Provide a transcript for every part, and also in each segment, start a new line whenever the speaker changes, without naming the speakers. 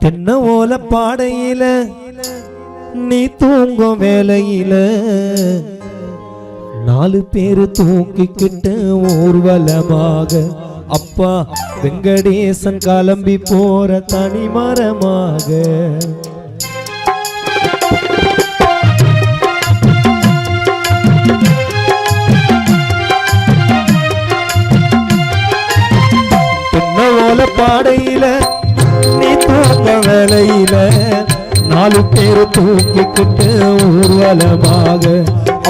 தென்ன ஓல பாடையில நீ தூங்கும் வேலையில 4 பேரு தூக்கிக்கிட்டு ஊர்வலமாக அப்பா வெங்கடேசன் கிளம்பி போற தனிமரமாக பாடையில நீ தூங்க வேலையில 4 பேரு தூக்கிக்கிட்டு ஊர்வலமாக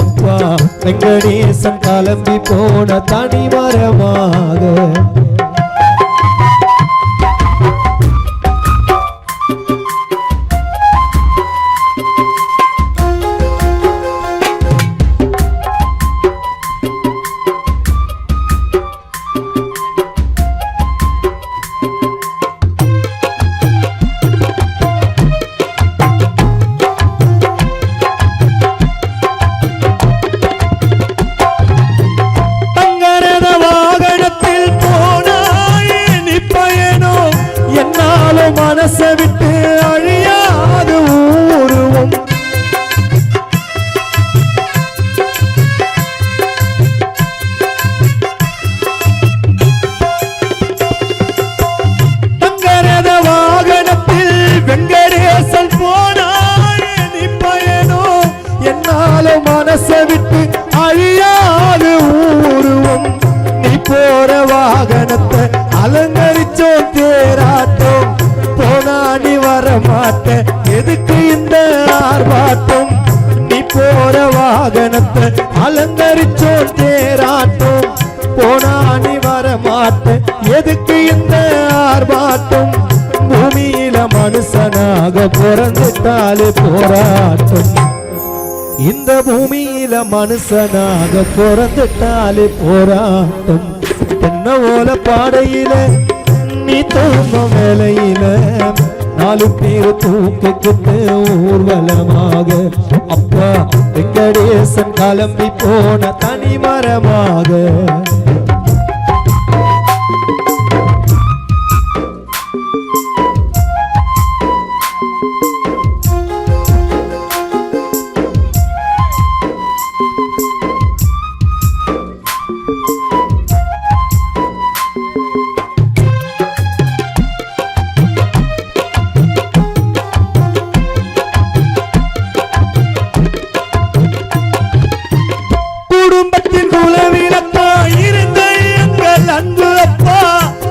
அப்பா வெங்கடேசன் கிளம்பி போன தனிமரமாக மனசை விட்டு அழியாது ஊருவும் தங்கரத வாகனத்தில் வெங்கடேசன் போனாயே நீ பயனோ என்னாலும் மனசை விட்டு அழியாது ஊருவும் நீ போற வாகனத்தை அலங்கரிச்சோ தேராட்டம் போனாடி வர மாட்டேன் எதுக்கு இந்த ஆர்ப்பாட்டம் நீ போற வாகனத்தை அலங்கரிச்சோ தேராட்டம் போனாடி வர மாட்டேன் எதுக்கு இந்த ஆர்ப்பாட்டம் பூமியில மனுஷனாக பிறந்துட்டாலே போராட்டம் இந்த பூமியில மனுஷனாக பிறந்துட்டாலே போராட்டம் தென்ன ஓல பாடையில நீ தூங்கும் வேலையில 4 பேரு தூக்கிக்கிட்டு ஊர்வலமாக அப்பா வெங்கடேசன் கிளம்பி போன தனிமரமாக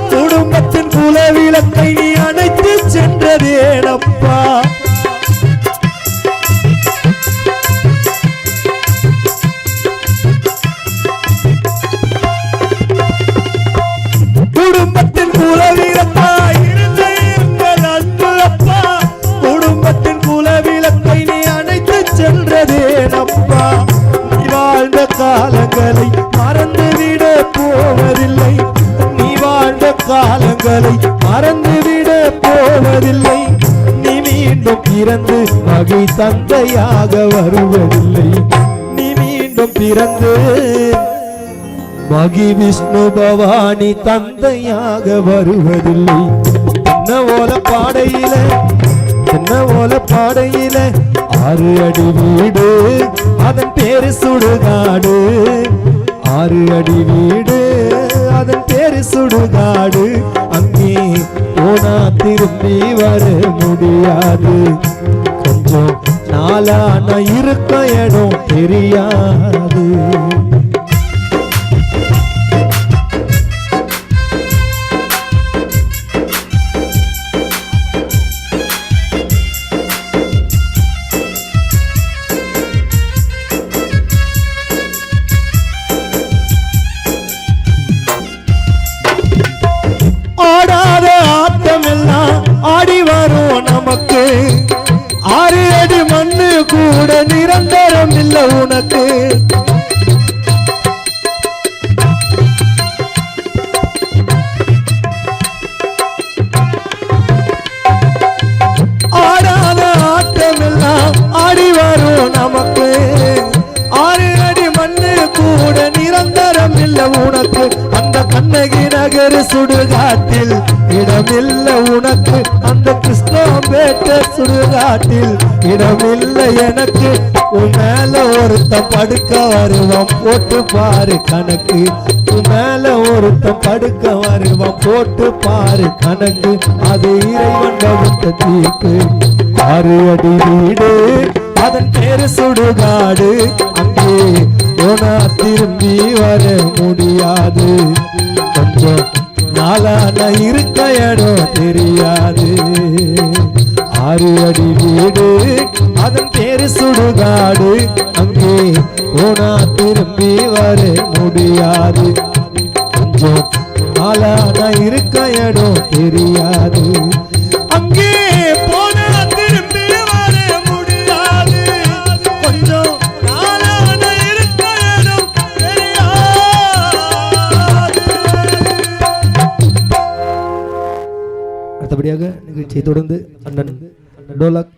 குடும்பத்தின் குலவிளக்கை நீ அணைத்து சென்றதேனப்பா குடும்பத்தின் குலவிளக்காய் இருந்த எங்கள் அன்பு அப்பா குடும்பத்தின் குலவிளக்கை நீ அணைத்து சென்றதேனப்பா நீ வாழ்ந்த காலங்களை மறந்துவிட போவதில்லை காலங்களை மறந்துவிட போவதில்லை நீ மீண்டும் பிறந்து மகி தந்தையாக வருவதில்லை நீ மீண்டும் பிறந்து மகி விஷ்ணு பவானி தந்தையாக வருவதில்லை தென்ன ஓல பாடையில 6 அடி வீடு அதன் பேரு சுடுகாடு 6 அடி வீடு அதன் பேரு சுடுகாடு அங்கே போனா திரும்பி வர முடியாது கொஞ்சம் நாளான இருக்க இடம் தெரியாது ஆடாத ஆட்டமெல்லாம் ஆடி வரும் நமக்கு 6 அடி மண்ணு கூட நிரந்தரம் இல்லை உனக்கு ஆடாத ஆட்டமெல்லாம் ஆடி வரும் நமக்கு 6 அடி மண்ணு கூட நிரந்தரம் இல்லை உனக்கு அந்த கண்ணகி நகர் சுடுகாட்டில் இடமில்லை உனக்கு அந்த கிருஷ்ணா பேட்ட சுடுகாட்டில் இடமில்லை எனக்கு உன் மேல ஒருத்த படுக்க வருவான் போட்டு பாரு கணக்கு உன் மேல ஒருத்த படுக்க வருவான் போட்டு பாரு கணக்கு அது இறைவன் வகுத்த தீர்ப்பு 6 அடி வீடு அதன் பேரு சுடுகாடு அங்கே போனா திரும்பி வர முடியாது கொஞ்சம் நாளான இருக்க இடம் தெரியாது 6 அடி வீடு அதன் பேரு சுடுகாடு அங்கே போனா திரும்பி வர முடியாது கொஞ்சம் நாளான இருக்க இடம் தெரியாது அங்கே போனா திரும்பி வர முடியாது கொஞ்சம் நாளான இருக்க இடம் தெரியாது. அடுத்தபடியாக நிகழ்ச்சியை தொடர்ந்து அண்ணன் டோலக்